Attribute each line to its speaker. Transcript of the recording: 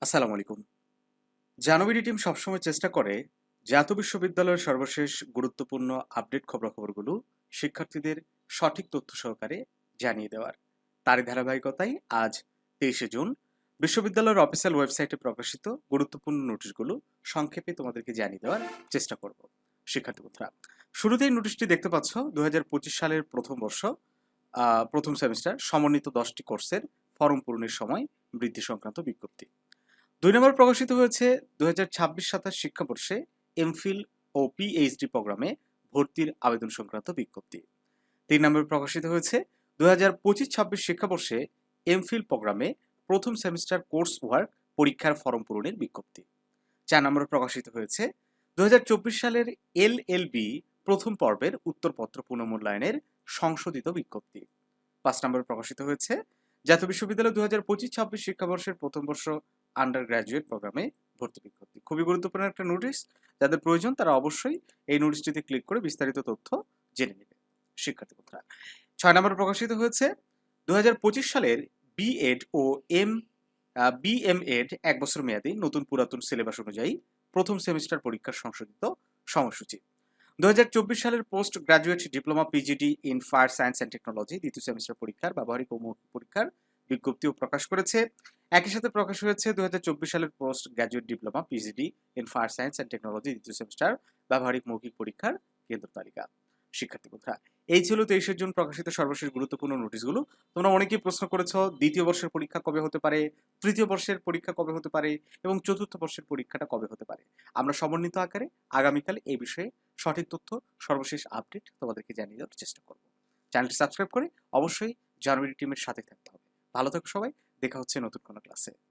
Speaker 1: আসসালামু আলাইকুম। জানুবিডি টিম সবসময় চেষ্টা করে জাতীয় বিশ্ববিদ্যালয়ের সর্বশেষ গুরুত্বপূর্ণ আপডেট খবরাখবরগুলো শিক্ষার্থীদের সঠিক তথ্য সহকারে জানিয়ে দেওয়ার। তারই ধারাবাহিকতায় আজ 23শে জুন বিশ্ববিদ্যালয়ের অফিসিয়াল ওয়েবসাইটে প্রকাশিত গুরুত্বপূর্ণ নোটিশগুলো সংক্ষেপে তোমাদেরকে জানিয়ে দেওয়ার চেষ্টা করব। শিক্ষার্থী বন্ধুরা, শুরুতেই নোটিশটি দেখতে পাচ্ছ 2025 সালের প্রথম বর্ষ প্রথম সেমিস্টার সমন্বিত 10টি কোর্সের ফর্ম পূরণের সময় বৃদ্ধি সংক্রান্ত বিজ্ঞপ্তি। 2 নম্বর প্রকাশিত হয়েছে 2026-27 শিক্ষাবর্ষে এমফিল ও পিএইচডি প্রোগ্রামে ভর্তির আবেদন সংক্রান্ত বিজ্ঞপ্তি। 3 নম্বর প্রকাশিত হয়েছে 2025-26 শিক্ষাবর্ষে এমফিল প্রোগ্রামে প্রথম সেমিস্টার কোর্স ওয়ার্ক পরীক্ষার ফর্ম পূরণের বিজ্ঞপ্তি। 4 নম্বর প্রকাশিত হয়েছে 2024 সালের এলএলবি প্রথম পর্বের উত্তরপত্র পুনর্মূল্যায়নের সংশোধিত বিজ্ঞপ্তি। 5 নম্বর প্রকাশিত হয়েছে জাতীয় বিশ্ববিদ্যালয় 2025-26 শিক্ষাবর্ষের প্রথম বর্ষ আন্ডার গ্রাজুয়েট প্রোগ্রামে ভর্তি বিজ্ঞপ্তি। খুবই গুরুত্বপূর্ণ একটা নোটিশ। যাদের প্রয়োজন তারা অবশ্যই এই নোটিশটিতে ক্লিক করে বিস্তারিত তথ্য জেনে নেবে। শিক্ষার্থী বন্ধুরা, 6 নম্বর প্রকাশিত হয়েছে 2025 সালের বিএড ও বিএমএড 1 বছর মেয়াদী নতুন পুরাতন সিলেবাস অনুযায়ী প্রথম সেমিস্টার পরীক্ষার সংশোধিত সময়সূচি। 2024 সালের post graduate diploma PGD in fire science and technology দ্বিতীয় সেমিস্টার পরীক্ষার ব্যবহারিক ও মৌখিক পরীক্ষার বিজ্ঞপ্তিও প্রকাশ করেছে। একই সাথে প্রকাশ হয়েছে 2024 সালের post graduate diploma PGD in fire science and technology দ্বিতীয় সেমিস্টার ব্যবহারিক মৌখিক পরীক্ষার কেন্দ্র তালিকা। শিক্ষার্থী বন্ধুরা, এই ছিল 23শে জুন প্রকাশিত সর্বশেষ গুরুত্বপূর্ণ নোটিশগুলো। তোমরা অনেকেই প্রশ্ন করেছো দ্বিতীয় বর্ষের পরীক্ষা কবে হতে পারে, তৃতীয় বর্ষের পরীক্ষা কবে হতে পারে এবং চতুর্থ বর্ষের পরীক্ষাটা কবে হতে পারে। আমরা সমন্বিত আকারে আগামীকাল এই বিষয়ে সঠিক তথ্য, সর্বশেষ আপডেট তোমাদেরকে জানিয়ে দেওয়ার চেষ্টা করব। চ্যানেলটি সাবস্ক্রাইব করে অবশ্যই জানুয়ারি টিমের সাথে থাকতে হবে। ভালো থাকো সবাই, দেখা হচ্ছে নতুন কোনো ক্লাসে।